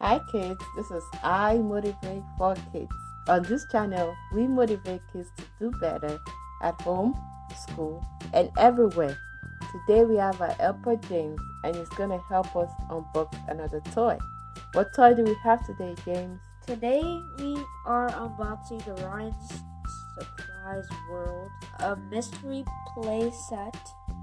Hi kids, this is I Motivate for Kids. On this channel, we motivate kids to do better at home, school, and everywhere. Today we have our helper James, and he's going to help us unbox another toy. What toy do we have today, James? Today we are unboxing the Ryan's Surprise World, a mystery play set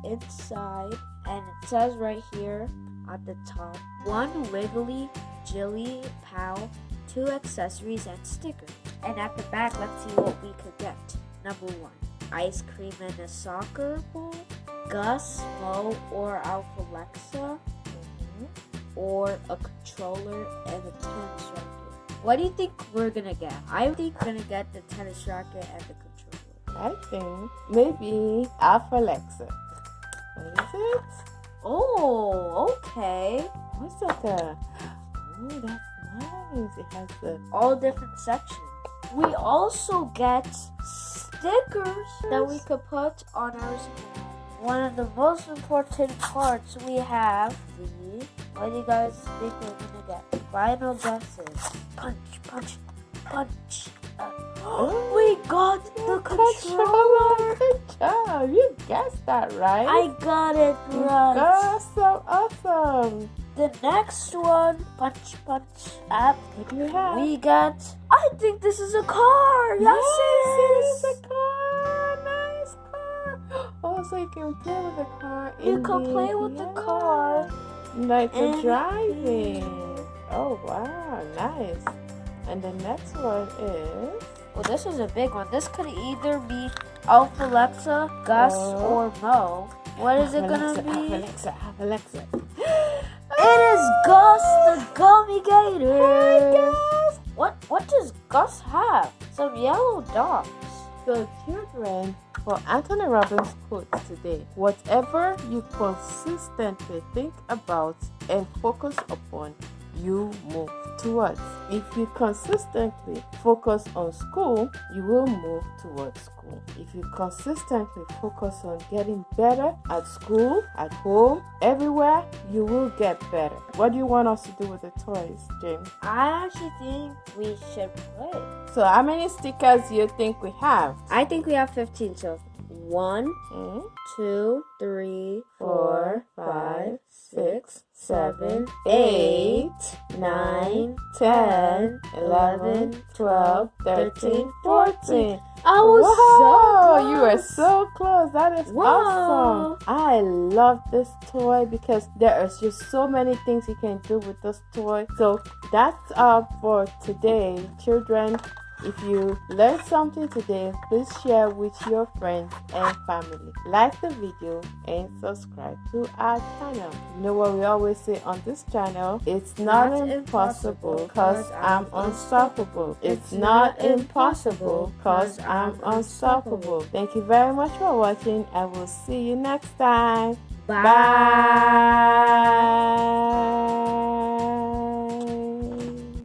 inside, and it says right here at the top, 1 Wiggly Jilly Pal, 2 accessories and stickers. And at the back, let's see what we could get. Number 1, ice cream and a soccer ball, Gus, Mo, or Alpha Alexa, or a controller and a tennis racket. What do you think we're gonna get? I think we're gonna get the tennis racket and the controller. I think maybe Alpha Alexa. What is it? Oh, okay. What's that? Oh, that's nice. It has the All different sections. We also get stickers that we could put on our screen. One of the most important parts we have the, what do you guys think we're gonna get? Final guesses. Punch, punch, punch. We got the controller. Good job. You guessed that right. I got it right. Oh, so awesome. The next one, punch, punch, up. What do you have? We got, I think this is a car. Yes, it is a car. Nice car. Oh, so you can play with the car. You can play with the car. Like And driving. Oh, wow. Nice. And the next one is... Well, this is a big one. This could either be Alpha Alexa, Gus, or Mo. What is it gonna be? Alexa. It is Gus the Gummy Gator. Gus. What does Gus have? Some yellow dots. So children, for Anthony Robbins quotes today, whatever you consistently think about and focus upon, you move towards. If you consistently focus on school, you will move towards school. If you consistently focus on getting better at school, at home, everywhere, you will get better. What do you want us to do with the toys, James? I actually think we should play. So how many stickers do you think we have? I think we have 15. So 1, 2, 3, 4, 5, 6, 7, 8, 9, 10, 11, 12, 13, 14. I was you were so close. That is Whoa. awesome. I love this toy because there is just so many things you can do with this toy. So that's all for today, children. If you learned something today, please share with your friends and family. Like the video and subscribe to our channel. You know what we always say on this channel? It's not impossible because I'm unstoppable. It's not impossible because I'm unstoppable. Thank you very much for watching. I will see you next time. Bye. Bye.